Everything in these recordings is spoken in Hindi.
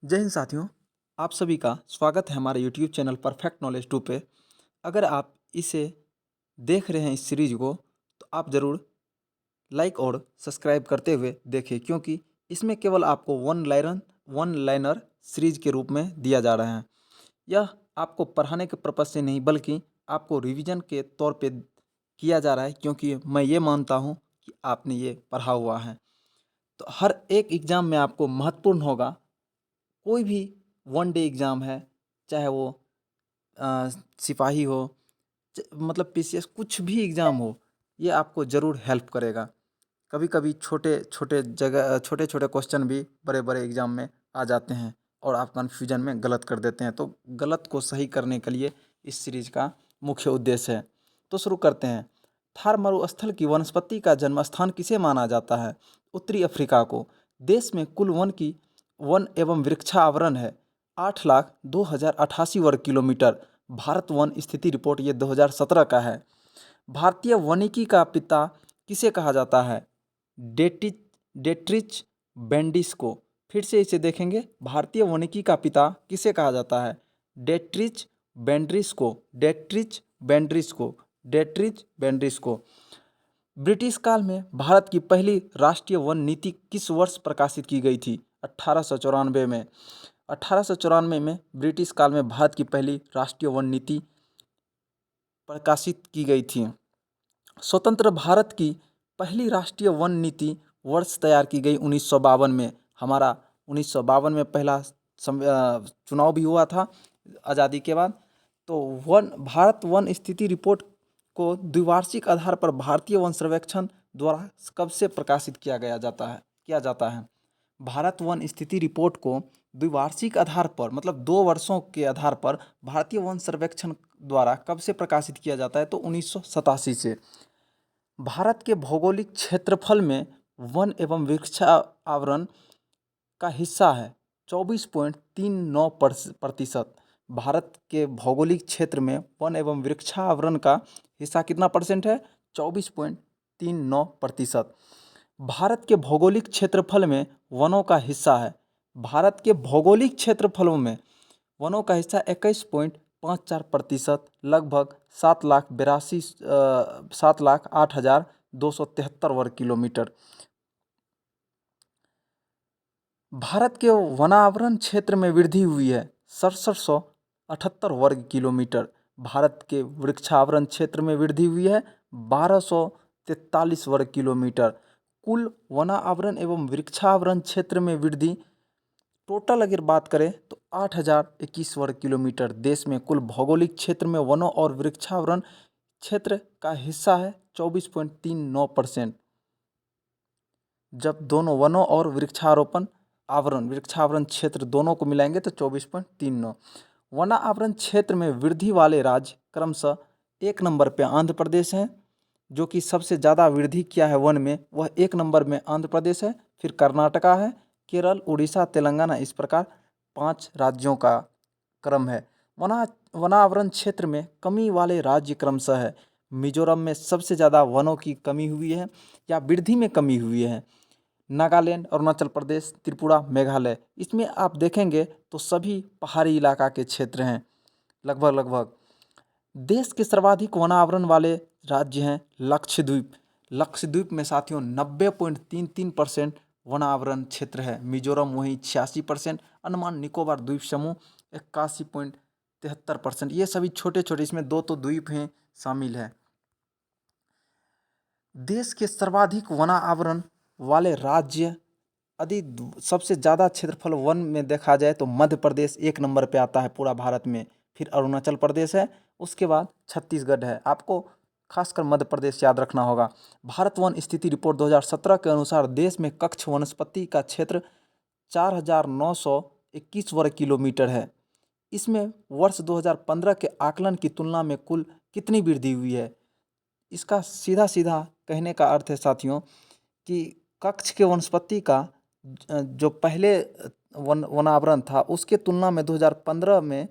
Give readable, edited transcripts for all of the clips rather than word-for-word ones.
जय हिंद साथियों। आप सभी का स्वागत है हमारे YouTube चैनल परफेक्ट नॉलेज 2 पे। अगर आप इसे देख रहे हैं इस सीरीज को तो आप ज़रूर लाइक और सब्सक्राइब करते हुए देखिए, क्योंकि इसमें केवल आपको वन लाइनर सीरीज के रूप में दिया जा रहा है। यह आपको पढ़ाने के पर्पज़ से नहीं बल्कि आपको रिवीजन के तौर पे किया जा रहा है, क्योंकि मैं ये मानता हूँ कि आपने ये पढ़ा हुआ है। तो हर एक एग्ज़ाम में आपको महत्वपूर्ण होगा। कोई भी वन डे एग्ज़ाम है, चाहे वो सिपाही हो, मतलब पीसीएस, कुछ भी एग्ज़ाम हो, ये आपको ज़रूर हेल्प करेगा। कभी कभी छोटे छोटे क्वेश्चन भी बड़े बड़े एग्ज़ाम में आ जाते हैं और आप कन्फ्यूजन में गलत कर देते हैं। तो गलत को सही करने के लिए इस सीरीज़ का मुख्य उद्देश्य है। तो शुरू करते हैं। थार मरुस्थल की वनस्पति का जन्म स्थान किसे माना जाता है? उत्तरी अफ्रीका को। देश में कुल वन एवं वृक्षावरण है 8,02,088 वर्ग किलोमीटर। भारत वन स्थिति रिपोर्ट ये 2017 का है। भारतीय वानिकी का पिता किसे कहा जाता है? डेट्रिच बेंडिस को। फिर से इसे देखेंगे। भारतीय वानिकी का पिता किसे कहा जाता है? डेट्रिच बेंड्रिस को। डेट्रिच बेंड्रिस को। डेट्रिच बेंड्रिस को। ब्रिटिश काल में भारत की पहली राष्ट्रीय वन नीति किस वर्ष प्रकाशित की गई थी? 1894 में। 1894 में ब्रिटिश काल में भारत की पहली राष्ट्रीय वन नीति प्रकाशित की गई थी। स्वतंत्र भारत की पहली राष्ट्रीय वन नीति वर्ष तैयार की गई 1952 में। हमारा 1952 में पहला चुनाव भी हुआ था आज़ादी के बाद। तो भारत वन स्थिति रिपोर्ट को द्विवार्षिक आधार पर भारतीय वन सर्वेक्षण द्वारा कब से प्रकाशित किया जाता है? भारत वन स्थिति रिपोर्ट को द्विवार्षिक आधार पर, मतलब 2 वर्षों के आधार पर भारतीय वन सर्वेक्षण द्वारा कब से प्रकाशित किया जाता है? तो 1987 से। भारत के भौगोलिक क्षेत्रफल में वन एवं वृक्षावरण का हिस्सा है 24.39%। भारत के भौगोलिक क्षेत्र में वन एवं वृक्षावरण का हिस्सा कितना परसेंट है? 24.39%। भारत के भौगोलिक क्षेत्रफल में वनों का हिस्सा है। भारत के भौगोलिक क्षेत्रफलों में वनों का हिस्सा 21.54%, लगभग 7,08,273 वर्ग किलोमीटर। भारत के वनावरण क्षेत्र में वृद्धि हुई है 6778 वर्ग किलोमीटर। भारत के वृक्षावरण क्षेत्र में वृद्धि हुई है 1243 वर्ग किलोमीटर। कुल वनावरण एवं वृक्षावरण क्षेत्र में वृद्धि टोटल अगर बात करें तो 8021 वर्ग किलोमीटर। देश में कुल भौगोलिक क्षेत्र में वनों और वृक्षावरण क्षेत्र का हिस्सा है 24.39%। जब दोनों वनों और वृक्षावरण क्षेत्र दोनों को मिलाएंगे तो 24.39। वनावरण क्षेत्र में वृद्धि वाले राज्य क्रमशः 1 नंबर पे आंध्र प्रदेश है, जो कि सबसे ज़्यादा वृद्धि किया है वन में, वह 1 नंबर में आंध्र प्रदेश है। फिर कर्नाटका है, केरल, उड़ीसा, तेलंगाना, इस प्रकार 5 राज्यों का क्रम है। वनावरण क्षेत्र में कमी वाले राज्य क्रमशः है। मिजोरम में सबसे ज़्यादा वनों की कमी हुई है या वृद्धि में कमी हुई है। नागालैंड, अरुणाचल प्रदेश, त्रिपुरा, मेघालय, इसमें आप देखेंगे तो सभी पहाड़ी इलाका के क्षेत्र हैं लगभग। देश के सर्वाधिक वनावरण वाले राज्य हैं लक्षद्वीप। लक्षद्वीप में साथियों 90.33% वनावरण क्षेत्र है। मिजोरम वहीं 86%, अंडमान निकोबार द्वीप समूह 81.73%। ये सभी छोटे छोटे, इसमें 2 तो द्वीप हैं शामिल है। देश के सर्वाधिक वनावरण वाले राज्य सबसे ज़्यादा क्षेत्रफल वन में देखा जाए तो मध्य प्रदेश 1 नंबर पे आता है पूरा भारत में। फिर अरुणाचल प्रदेश है, उसके बाद छत्तीसगढ़ है। आपको खासकर मध्य प्रदेश याद रखना होगा। भारत वन स्थिति रिपोर्ट 2017 के अनुसार देश में कक्ष वनस्पति का क्षेत्र 4,921 वर्ग किलोमीटर है। इसमें वर्ष 2015 के आकलन की तुलना में कुल कितनी वृद्धि हुई है? इसका सीधा कहने का अर्थ है साथियों कि कक्ष के वनस्पति का जो पहले वनावरण था उसके तुलना में 2015 में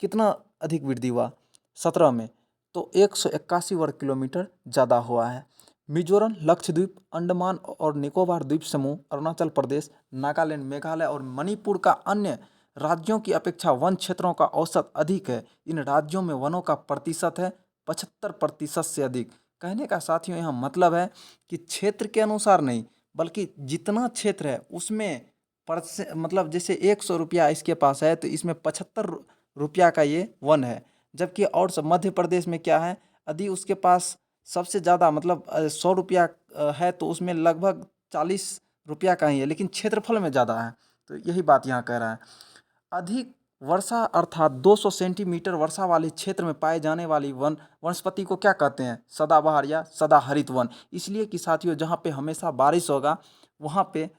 कितना अधिक वृद्धि हुआ? 17 में तो 181 वर्ग किलोमीटर ज़्यादा हुआ है। मिजोरम, लक्षद्वीप, अंडमान और निकोबार द्वीप समूह, अरुणाचल प्रदेश, नागालैंड, मेघालय और मणिपुर का अन्य राज्यों की अपेक्षा वन क्षेत्रों का औसत अधिक है। इन राज्यों में वनों का प्रतिशत है 75% से अधिक। कहने का साथियों यहाँ मतलब है कि क्षेत्र के अनुसार नहीं, बल्कि जितना क्षेत्र है उसमें मतलब जैसे 100 रुपया इसके पास है तो इसमें 75 रुपया का ये वन है। जबकि और सब मध्य प्रदेश में क्या है, यदि उसके पास सबसे ज़्यादा मतलब 100 रुपया है तो उसमें लगभग 40 रुपया का ही है, लेकिन क्षेत्रफल में ज़्यादा है। तो यही बात यहाँ कह रहा है। अधिक वर्षा अर्थात 200 सेंटीमीटर वर्षा वाले क्षेत्र में पाए जाने वाली वनस्पति को क्या कहते हैं? सदाबहार या सदाहरित वन। इसलिए कि साथियों जहाँ पे हमेशा बारिश होगा वहाँ पे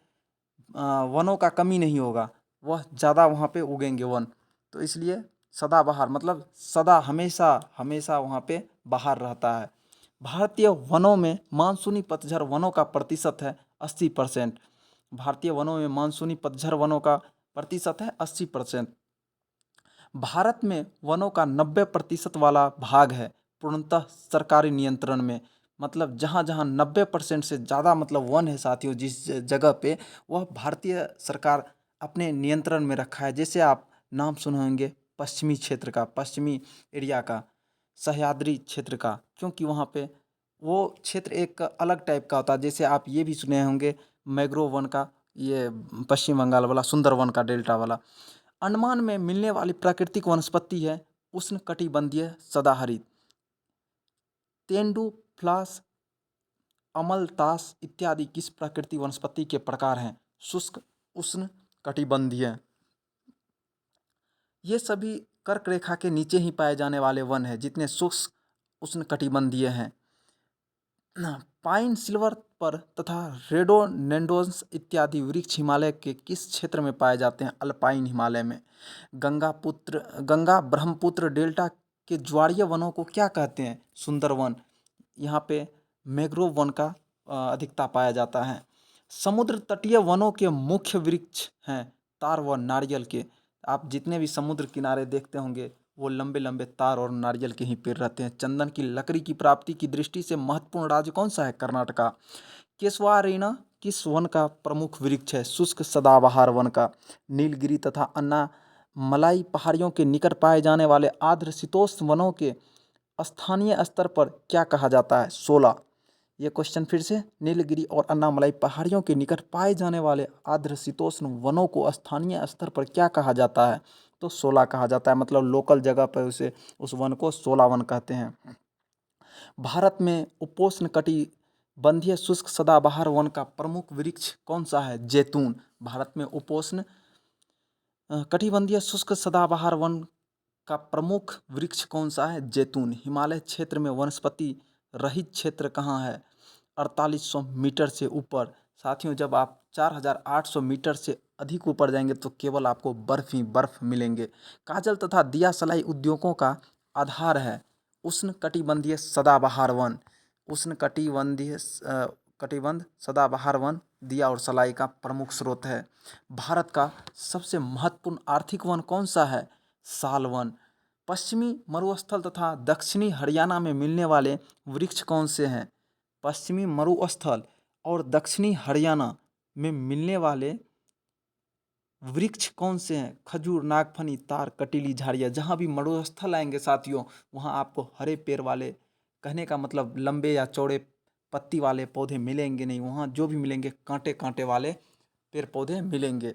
वनों का कमी नहीं होगा, वह ज़्यादा वहाँ पे उगेंगे वन। तो इसलिए सदाबहार मतलब सदा हमेशा हमेशा वहाँ पे बहार रहता है। भारतीय वनों में मानसूनी पतझड़ वनों का प्रतिशत है 80%। भारतीय वनों में मानसूनी पतझड़ वनों का प्रतिशत है 80%। भारत में वनों का 90% वाला भाग है पूर्णतः सरकारी नियंत्रण में। मतलब जहाँ जहाँ 90% से ज़्यादा मतलब वन है साथियों जिस जगह पे, वह भारतीय सरकार अपने नियंत्रण में रखा है। जैसे आप नाम सुने होंगे पश्चिमी क्षेत्र का, पश्चिमी एरिया का, सह्याद्री क्षेत्र का, क्योंकि वहाँ पे वो क्षेत्र एक अलग टाइप का होता है। जैसे आप ये भी सुने होंगे मैंग्रोव वन का, ये पश्चिम बंगाल वाला सुंदरवन का डेल्टा वाला। अंडमान में मिलने वाली प्राकृतिक वनस्पति है उष्णकटिबंधीय सदाहरित। तेंदुफ्लास, अमलतास इत्यादि किस प्राकृतिक वनस्पति के प्रकार हैं? शुष्क उष्णकटिबंधीय। ये सभी कर्क रेखा के नीचे ही पाए जाने वाले वन हैं जितने शुष्क उष्णकटिबंधीय हैं। पाइन सिल्वर पर तथा रेडोडेंड्रॉन्स इत्यादि वृक्ष हिमालय के किस क्षेत्र में पाए जाते हैं? अल्पाइन हिमालय में। गंगा ब्रह्मपुत्र डेल्टा के ज्वारीय वनों को क्या कहते हैं? सुंदरवन। यहाँ पे मैंग्रोव वन का अधिकता पाया जाता है। समुद्र तटीय वनों के मुख्य वृक्ष हैं तार व नारियल के। आप जितने भी समुद्र किनारे देखते होंगे वो लंबे लंबे तार और नारियल के ही पेड़ रहते हैं। चंदन की लकड़ी की प्राप्ति की दृष्टि से महत्वपूर्ण राज्य कौन सा है? कर्नाटका। केशवारेना किस वन का प्रमुख वृक्ष है? शुष्क सदाबहार वन का। नीलगिरी तथा अन्ना मलाई पहाड़ियों के निकट पाए जाने वाले आर्द्र शीतोष्ण वनों के स्थानीय स्तर पर क्या कहा जाता है? 16। ये क्वेश्चन फिर से, नीलगिरी और अन्नामलाई पहाड़ियों के निकट पाए जाने वाले आर्द्र शीतोष्ण वनों को स्थानीय स्तर पर क्या कहा जाता है? तो 16 कहा जाता है। मतलब लोकल जगह पर उसे उस वन को 16 वन कहते हैं। भारत में उपोष्णकटिबंधीय शुष्क सदाबहार वन का प्रमुख वृक्ष कौन सा है? जैतून। भारत में उपोष्ण कटिबंधीय शुष्क सदाबहार वन का प्रमुख वृक्ष कौन सा है? जैतून। हिमालय क्षेत्र में वनस्पति रहित क्षेत्र कहाँ है? 4800 मीटर से ऊपर। साथियों जब आप 4800 मीटर से अधिक ऊपर जाएंगे तो केवल आपको बर्फ ही बर्फ मिलेंगे। काजल तथा दिया सलाई उद्योगों का आधार है उष्णकटिबंधीय सदाबहार वन। कटिबंध सदाबहार वन दिया और सलाई का प्रमुख स्रोत है। भारत का सबसे महत्वपूर्ण आर्थिक वन कौन सा है? साल वन। पश्चिमी मरुस्थल तथा दक्षिणी हरियाणा में मिलने वाले वृक्ष कौन से हैं? पश्चिमी मरुस्थल और दक्षिणी हरियाणा में मिलने वाले वृक्ष कौन से हैं? खजूर, नागफनी, तार, कटीली झाड़ियाँ। जहाँ भी मरुस्थल आएंगे साथियों वहाँ आपको हरे पेड़ वाले, कहने का मतलब लंबे या चौड़े पत्ती वाले पौधे मिलेंगे नहीं। वहाँ जो भी मिलेंगे कांटे कांटे वाले पेड़ पौधे मिलेंगे।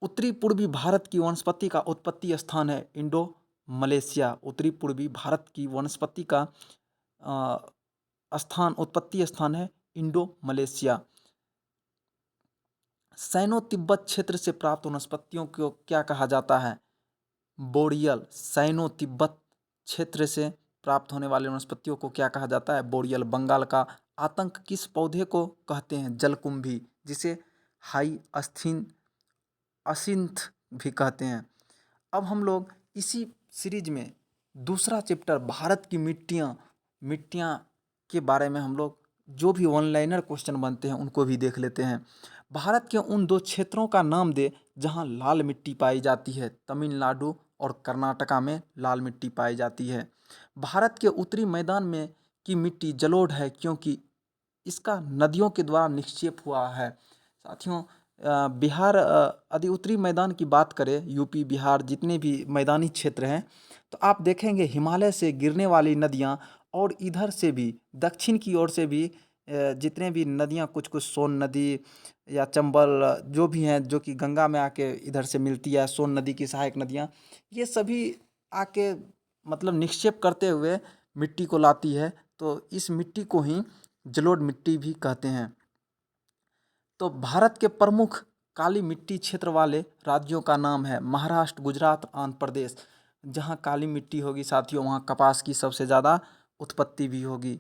उत्तरी पूर्वी भारत की वनस्पति का उत्पत्ति स्थान है इंडो मलेशिया। उत्तरी पूर्वी भारत की वनस्पति का उत्पत्ति स्थान है इंडो मलेशिया। सैनो तिब्बत क्षेत्र से प्राप्त वनस्पतियों को क्या कहा जाता है? बोरियल। सैनो तिब्बत क्षेत्र से प्राप्त होने वाले वनस्पतियों को क्या कहा जाता है? बोरियल। बंगाल का आतंक किस पौधे को कहते हैं? जलकुंभी, जिसे हाई असिंथ भी कहते हैं। अब हम लोग इसी सीरीज में दूसरा चैप्टर भारत की मिट्टियाँ के बारे में हम लोग जो भी ऑनलाइनर क्वेश्चन बनते हैं उनको भी देख लेते हैं। भारत के उन 2 क्षेत्रों का नाम दे जहां लाल मिट्टी पाई जाती है। तमिलनाडु और कर्नाटका में लाल मिट्टी पाई जाती है। भारत के उत्तरी मैदान में की मिट्टी जलोढ़ है क्योंकि इसका नदियों के द्वारा निक्षेप हुआ है। साथियों, बिहार यदि उत्तरी मैदान की बात करें, यूपी बिहार जितने भी मैदानी क्षेत्र हैं, तो आप देखेंगे हिमालय से गिरने वाली नदियाँ और इधर से भी दक्षिण की ओर से भी जितने भी नदियाँ, कुछ कुछ सोन नदी या चंबल जो भी हैं, जो कि गंगा में आके इधर से मिलती है, सोन नदी की सहायक नदियाँ, ये सभी आके मतलब निक्षेप करते हुए मिट्टी को लाती है। तो इस मिट्टी को ही जलोढ़ मिट्टी भी कहते हैं। तो भारत के प्रमुख काली मिट्टी क्षेत्र वाले राज्यों का नाम है महाराष्ट्र, गुजरात, आंध्र प्रदेश। जहाँ काली मिट्टी होगी साथियों, वहाँ कपास की सबसे ज़्यादा उत्पत्ति भी होगी।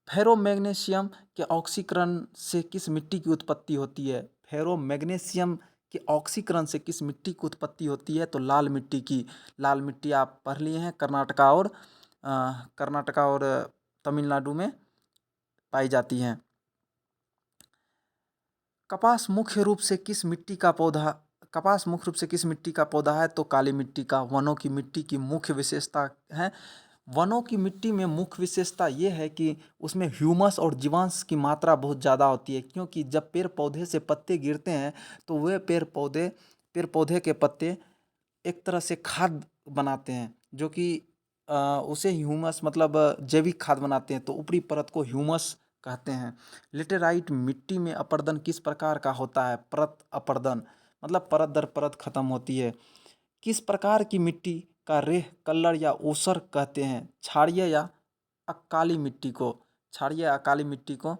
फेरोमैग्नीशियम के ऑक्सीकरण से किस मिट्टी की उत्पत्ति होती है? फेरोमैग्नीशियम के ऑक्सीकरण से किस मिट्टी की उत्पत्ति होती है? तो लाल मिट्टी की। लाल मिट्टी आप पढ़ लिए हैं, कर्नाटका और तमिलनाडु में पाई जाती हैं। कपास मुख्य रूप से किस मिट्टी का पौधा है? तो काली मिट्टी का। वनों की मिट्टी की मुख्य विशेषता है। वनों की मिट्टी में मुख्य विशेषता ये है कि उसमें ह्यूमस और जीवांश की मात्रा बहुत ज़्यादा होती है, क्योंकि जब पेड़ पौधे से पत्ते गिरते हैं तो वे पेड़ पौधे के पत्ते एक तरह से खाद बनाते हैं, जो कि उसे ह्यूमस मतलब जैविक खाद बनाते हैं। तो ऊपरी परत को ह्यूमस कहते हैं। लेटेराइट मिट्टी में अपरदन किस प्रकार का होता है? परत अपरदन मतलब परत दर परत खत्म होती है। किस प्रकार की मिट्टी का रेह, कल्लड़ या ऊसर कहते हैं? क्षारीय या अकाली मिट्टी को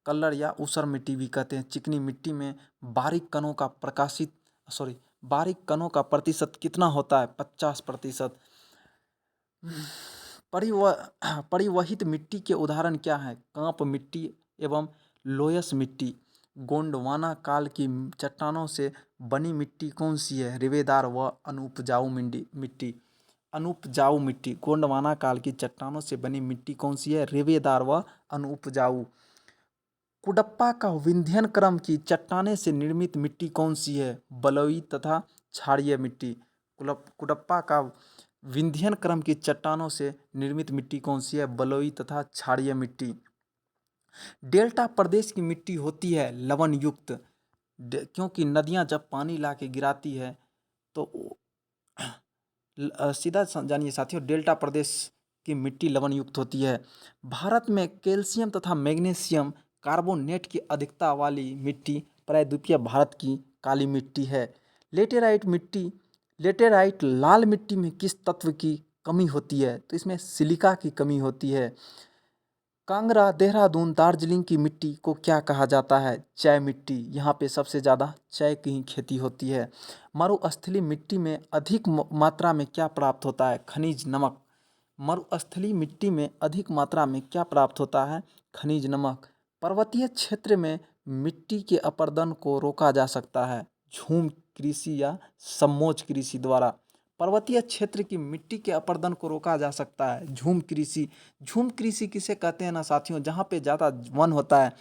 कल्लड़ या ऊसर मिट्टी भी कहते हैं। चिकनी मिट्टी में बारीक कणों का प्रतिशत कितना होता है? 50%। परिवहित मिट्टी के उदाहरण क्या हैं? कांप मिट्टी एवं लोयस मिट्टी। गोंडवाना काल की चट्टानों से बनी मिट्टी कौन सी है? रेवेदार व अनुपजाऊ मिट्टी। गोंडवाना काल की चट्टानों से बनी मिट्टी कौन सी है? रेवेदार व अनुपजाऊ। कुडप्पा का विंध्यन क्रम की चट्टाने से निर्मित मिट्टी कौन सी है? बलुई तथा क्षारीय मिट्टी। कुडप्पा का विंध्यन क्रम की चट्टानों से निर्मित मिट्टी कौन सी है? बलुई तथा क्षारीय मिट्टी। डेल्टा प्रदेश की मिट्टी होती है लवण युक्त, क्योंकि नदियां जब पानी ला के गिराती है तो सीधा जानिए साथियों, डेल्टा प्रदेश की मिट्टी लवण युक्त होती है। भारत में कैल्शियम तथा मैग्नीशियम कार्बोनेट की अधिकता वाली मिट्टी प्रायद्वीपीय भारत की काली मिट्टी है। लेटेराइट लाल मिट्टी में किस तत्व की कमी होती है? तो इसमें सिलिका की कमी होती है। कांगड़ा, देहरादून, दार्जिलिंग की मिट्टी को क्या कहा जाता है? चाय मिट्टी। यहाँ पे सबसे ज़्यादा चाय की ही खेती होती है। मरुस्थलीय मिट्टी में अधिक मात्रा में क्या प्राप्त होता है? खनिज नमक। मरुस्थलीय मिट्टी में अधिक मात्रा में क्या प्राप्त होता है? खनिज नमक। पर्वतीय क्षेत्र में मिट्टी के अपरदन को रोका जा सकता है झूम कृषि या समोच्च कृषि द्वारा। पर्वतीय क्षेत्र की मिट्टी के अपरदन को रोका जा सकता है झूम कृषि। झूम कृषि किसे कहते हैं ना साथियों? जहाँ पे ज़्यादा वन होता है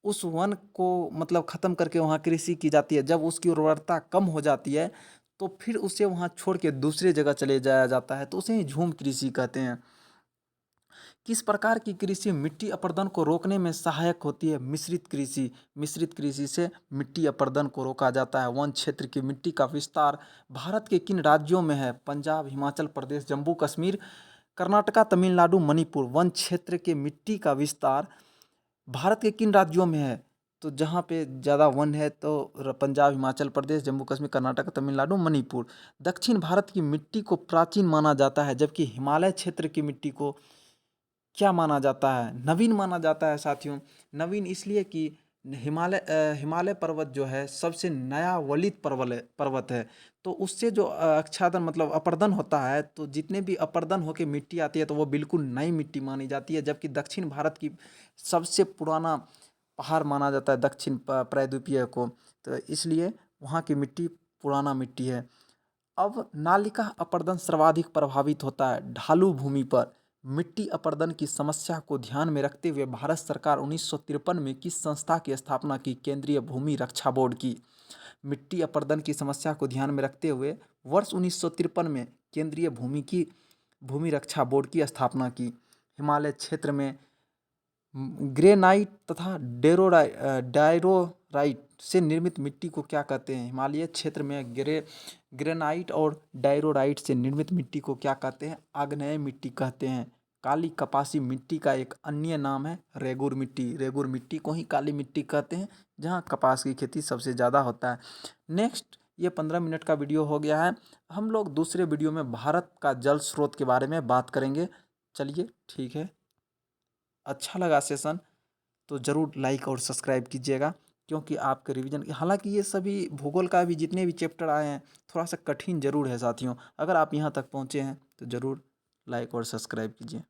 उस वन को मतलब ख़त्म करके वहाँ कृषि की जाती है। जब उसकी उर्वरता कम हो जाती है तो फिर उसे वहाँ छोड़ के दूसरे जगह चले जाया जाता है, तो उसे ही झूम कृषि कहते हैं। किस प्रकार की कृषि मिट्टी अपरदन को रोकने में सहायक होती है? मिश्रित कृषि। मिश्रित कृषि से मिट्टी अपरदन को रोका जाता है। वन क्षेत्र की मिट्टी का विस्तार भारत के किन राज्यों में है? पंजाब, हिमाचल प्रदेश, जम्मू कश्मीर, कर्नाटका, तमिलनाडु, मणिपुर। वन क्षेत्र के मिट्टी का विस्तार भारत के किन राज्यों में है? तो जहाँ पे ज़्यादा वन है तो पंजाब, हिमाचल प्रदेश, जम्मू कश्मीर, कर्नाटक, तमिलनाडु, मणिपुर। दक्षिण भारत की मिट्टी को प्राचीन माना जाता है, जबकि हिमालय क्षेत्र की मिट्टी को क्या माना जाता है? नवीन माना जाता है साथियों। नवीन इसलिए कि हिमालय पर्वत जो है सबसे नया वलित पर्वत है। तो उससे जो आच्छादन मतलब अपरदन होता है, तो जितने भी अपरदन होके मिट्टी आती है तो वो बिल्कुल नई मिट्टी मानी जाती है। जबकि दक्षिण भारत की सबसे पुराना पहाड़ माना जाता है दक्षिण प्रायद्वीपीय को, तो इसलिए वहाँ की मिट्टी पुराना मिट्टी है। अब नालिका अपरदन सर्वाधिक प्रभावित होता है ढालू भूमि पर। मिट्टी अपरदन की समस्या को ध्यान में रखते हुए भारत सरकार 1953 में किस संस्था की स्थापना की? केंद्रीय भूमि रक्षा बोर्ड की। मिट्टी अपरदन की समस्या को ध्यान में रखते हुए वर्ष 1953 में केंद्रीय भूमि रक्षा बोर्ड की स्थापना की। हिमालय क्षेत्र में ग्रेनाइट तथा डायरोराइट से निर्मित मिट्टी को क्या कहते हैं? हिमालय क्षेत्र में ग्रेनाइट और डायरोराइट से निर्मित मिट्टी को क्या कहते हैं? आग्नेय मिट्टी कहते हैं। काली कपासी मिट्टी का एक अन्य नाम है रेगुर मिट्टी। रेगुर मिट्टी को ही काली मिट्टी कहते हैं, जहाँ कपास की खेती सबसे ज़्यादा होता है। नेक्स्ट, ये 15 मिनट का वीडियो हो गया है। हम लोग दूसरे वीडियो में भारत का जल स्रोत के बारे में बात करेंगे। चलिए ठीक है। अच्छा लगा सेशन तो ज़रूर लाइक और सब्सक्राइब कीजिएगा, क्योंकि आपके रिवीजन, हालांकि ये सभी भूगोल का भी जितने भी चैप्टर आए हैं थोड़ा सा कठिन ज़रूर है साथियों। अगर आप यहाँ तक पहुँचे हैं तो ज़रूर लाइक और सब्सक्राइब कीजिए।